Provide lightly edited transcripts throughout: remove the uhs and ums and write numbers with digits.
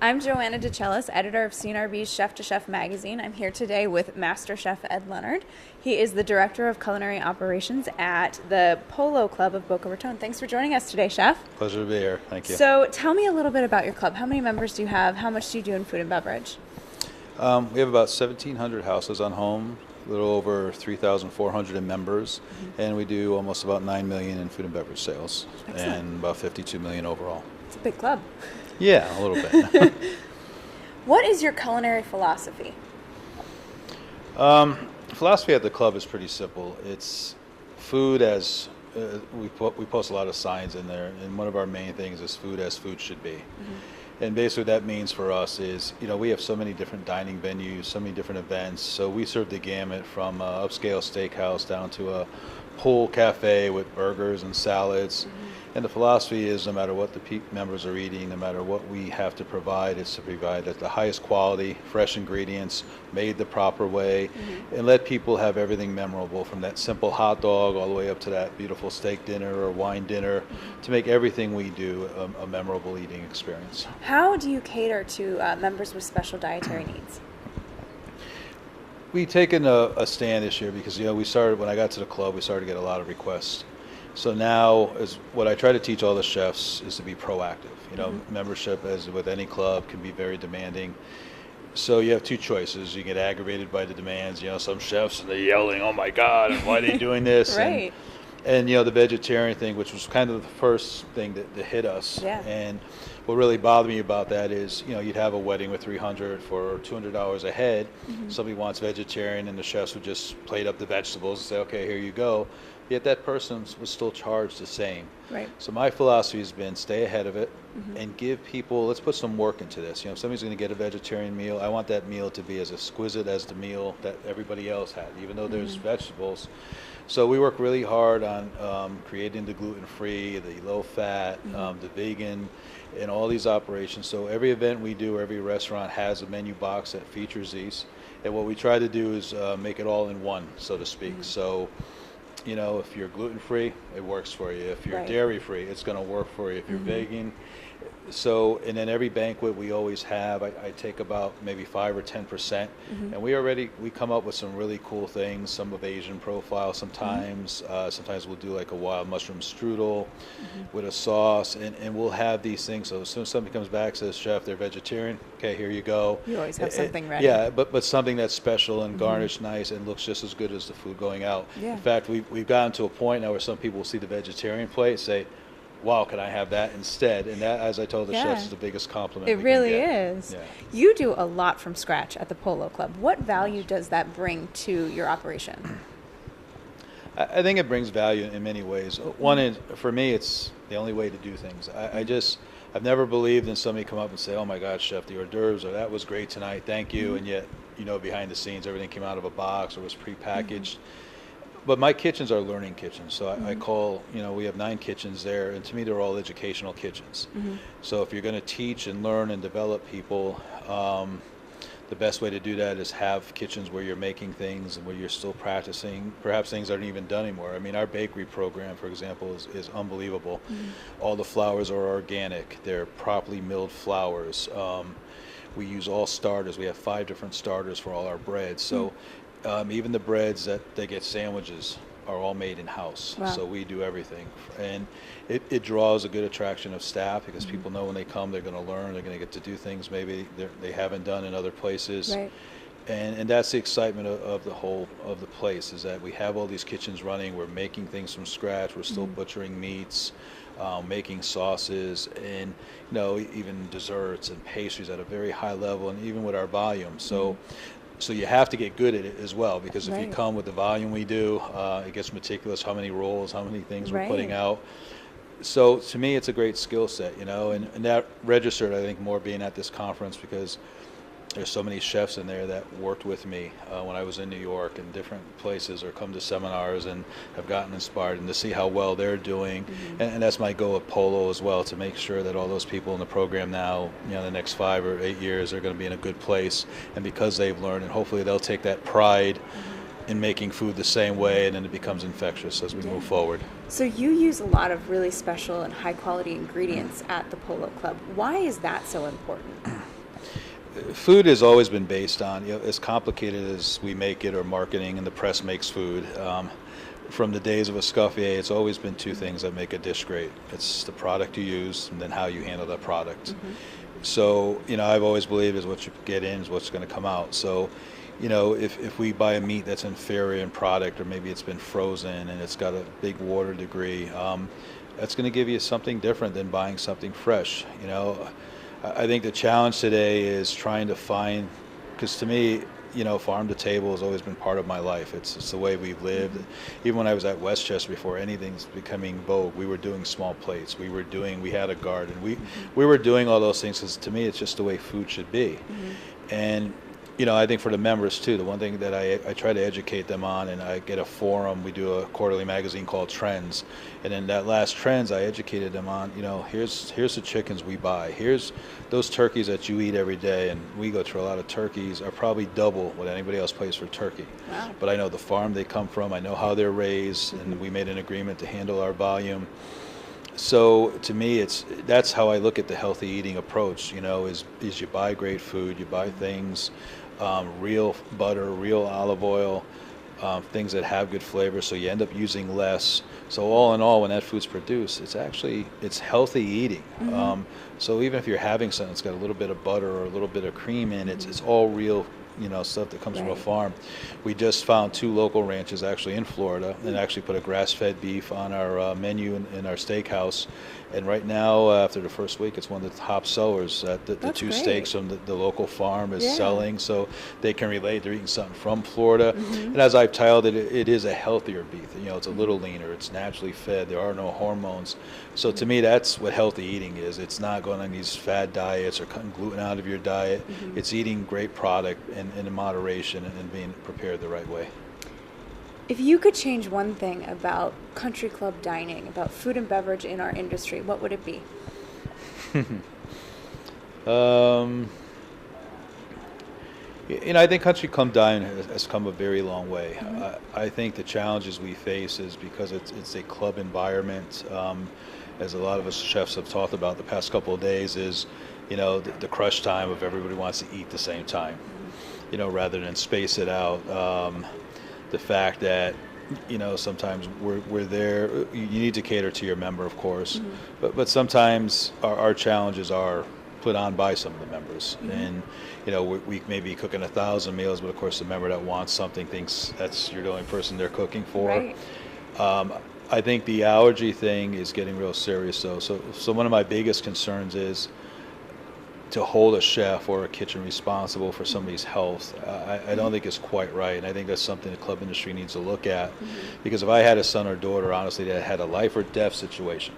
I'm Joanna DeCellis, editor of CNRB's Chef to Chef magazine. I'm here today with Master Chef Ed Leonard. He is the director of Culinary Operations at the Polo Club of Boca Raton. Thanks for joining us today, Chef. Pleasure to be here. Thank you. So tell me a little bit about your club. How many members do you have? How much do you do in food and beverage? We have about 1,700 houses on home, a little over 3,400 in members, and we do almost about $9 million in food and beverage sales. Excellent. And about $52 million overall. It's a big club. Yeah, a little bit. What is your culinary philosophy? Philosophy at the club is pretty simple. It's food as we post a lot of signs in there, and one of our main things is food as food should be. And basically what that means for us is, we have so many different dining venues, so many different events. So we serve the gamut from upscale steakhouse down to a pool cafe with burgers and salads. And the philosophy is no matter what the members are eating, no matter what we have to provide, it's to provide at the highest quality, fresh ingredients, made the proper way, and let people have everything memorable from that simple hot dog all the way up to that beautiful steak dinner or wine dinner to make everything we do a memorable eating experience. How do you cater to members with special dietary needs? We've taken a stand this year because, we started, when I got to the club, we started to get a lot of requests. So now, is what I try to teach all the chefs is to be proactive. Membership, as with any club, can be very demanding. So you have two choices. You get aggravated by the demands. Some chefs, and they're yelling, "Oh my God, and why are they doing this?" Right. And the vegetarian thing, which was kind of the first thing that hit us. Yeah. And what really bothered me about that is, you'd have a wedding with 300 for $200 a head. Somebody wants vegetarian, and the chefs would just plate up the vegetables and say, "Okay, here you go." Yet that person was still charged the same. Right. So my philosophy has been stay ahead of it and give people, let's put some work into this. If somebody's going to get a vegetarian meal, I want that meal to be as exquisite as the meal that everybody else had, even though there's vegetables. So we work really hard on creating the gluten-free, the low-fat, the vegan, and all these operations. So every event we do, every restaurant has a menu box that features these. And what we try to do is make it all in one, so to speak. So if you're gluten-free, it works for you. If you're dairy-free, it's going to work for you. If you're vegan. So, and then every banquet we always have, I take about maybe 5 or 10%. And we come up with some really cool things, some of Asian profile sometimes. Sometimes we'll do like a wild mushroom strudel with a sauce. And we'll have these things. So as soon as somebody comes back and says, "Chef, they're vegetarian," okay, here you go. You always have something ready. Yeah, but something that's special and garnished nice and looks just as good as the food going out. Yeah. In fact, we've gotten to a point now where some people will see the vegetarian plate and say, "Wow, can I have that instead?" And that, as I told the chefs, is the biggest compliment It we really can get. is. Yeah. You do a lot from scratch at the Polo Club. What value does that bring to your operation? I think it brings value in many ways. One is, for me, it's the only way to do things. I've never believed in somebody come up and say, "Oh my God, chef, the hors d'oeuvres," or "That was great tonight, thank you," and yet, behind the scenes, everything came out of a box or was prepackaged. But my kitchens are learning kitchens, so I call, we have 9 kitchens there, and to me they're all educational kitchens. So if you're going to teach and learn and develop people, the best way to do that is have kitchens where you're making things and where you're still practicing. Perhaps things aren't even done anymore. I mean, our bakery program, for example, is unbelievable. All the flours are organic. They're properly milled flours. We use all starters. We have 5 different starters for all our breads. So even the breads that they get sandwiches are all made in-house. Wow. So we do everything. And it draws a good attraction of staff because people know when they come they're going to learn, they're going to get to do things maybe they haven't done in other places. Right. And that's the excitement of the place, is that we have all these kitchens running, we're making things from scratch, we're still butchering meats, making sauces, and even desserts and pastries at a very high level, and even with our volume. So you have to get good at it as well, because if you come with the volume we do, it gets meticulous, how many rolls, how many things we're putting out. So to me, it's a great skill set, and that registered, I think, more being at this conference because there's so many chefs in there that worked with me when I was in New York and different places, or come to seminars and have gotten inspired, and to see how well they're doing. And that's my goal at Polo as well, to make sure that all those people in the program now, the next 5 or 8 years, are going to be in a good place. And because they've learned, and hopefully they'll take that pride in making food the same way, and then it becomes infectious as we move forward. So you use a lot of really special and high quality ingredients at the Polo Club. Why is that so important? food has always been based on, as complicated as we make it or marketing and the press makes food. From the days of Escoffier, it's always been two things that make a dish great. It's the product you use and then how you handle that product. So, I've always believed is what you get in is what's going to come out. So, if we buy a meat that's inferior in product, or maybe it's been frozen and it's got a big water degree, that's going to give you something different than buying something fresh. I think the challenge today is trying to find, because to me, farm to table has always been part of my life. It's the way we've lived. Even when I was at Westchester, before anything's becoming vogue, we were doing small plates. We had a garden. We were doing all those things because to me, it's just the way food should be. And I think for the members too, the one thing that I try to educate them on, and I get a forum, we do a quarterly magazine called Trends, and in that last Trends, I educated them on, here's the chickens we buy, here's those turkeys that you eat every day, and we go through a lot of turkeys, are probably double what anybody else pays for turkey. Wow. But I know the farm they come from, I know how they're raised, and we made an agreement to handle our volume. So to me, that's how I look at the healthy eating approach. Is you buy great food, you buy things, real butter, real olive oil, things that have good flavor. So you end up using less. So all in all, when that food's produced, it's healthy eating. So even if you're having something that's got a little bit of butter or a little bit of cream in it, it's all real. Stuff that comes from a farm. We just found 2 local ranches actually in Florida and actually put a grass-fed beef on our menu in our steakhouse. And right now, after the first week, it's one of the top sellers. The 2 great. steaks from the local farm is selling, so they can relate. They're eating something from Florida. And as I've titled it, it is a healthier beef. It's a little leaner. It's naturally fed. There are no hormones. So to me, that's what healthy eating is. It's not going on these fad diets or cutting gluten out of your diet. It's eating great product and in moderation and being prepared the right way. If you could change one thing about country club dining, about food and beverage in our industry, what would it be? I think country club dining has come a very long way. I think the challenges we face is because it's a club environment. As a lot of us chefs have talked about the past couple of days, is the crush time of everybody wants to eat the same time, rather than space it out. The fact that sometimes we're there. You need to cater to your member, of course, but sometimes our challenges are put on by some of the members, and we may be cooking 1,000 meals, but of course the member that wants something thinks you're the only person they're cooking for. Right. I think the allergy thing is getting real serious though. So one of my biggest concerns is to hold a chef or a kitchen responsible for somebody's health. I don't think it's quite right, and I think that's something the club industry needs to look at. Because if I had a son or daughter, honestly, that had a life or death situation,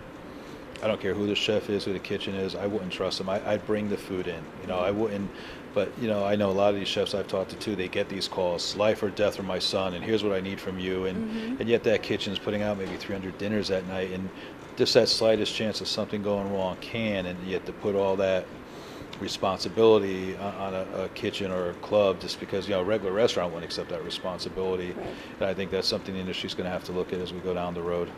I don't care who the chef is, who the kitchen is, I wouldn't trust them. I'd bring the food in. I wouldn't. But I know a lot of these chefs I've talked to too. They get these calls, life or death for my son, and here's what I need from you. And yet that kitchen's putting out maybe 300 dinners that night, and just that slightest chance of something going wrong and yet to put all that responsibility on a kitchen or a club, just because a regular restaurant won't accept that responsibility. Right. And I think that's something the industry's going to have to look at as we go down the road.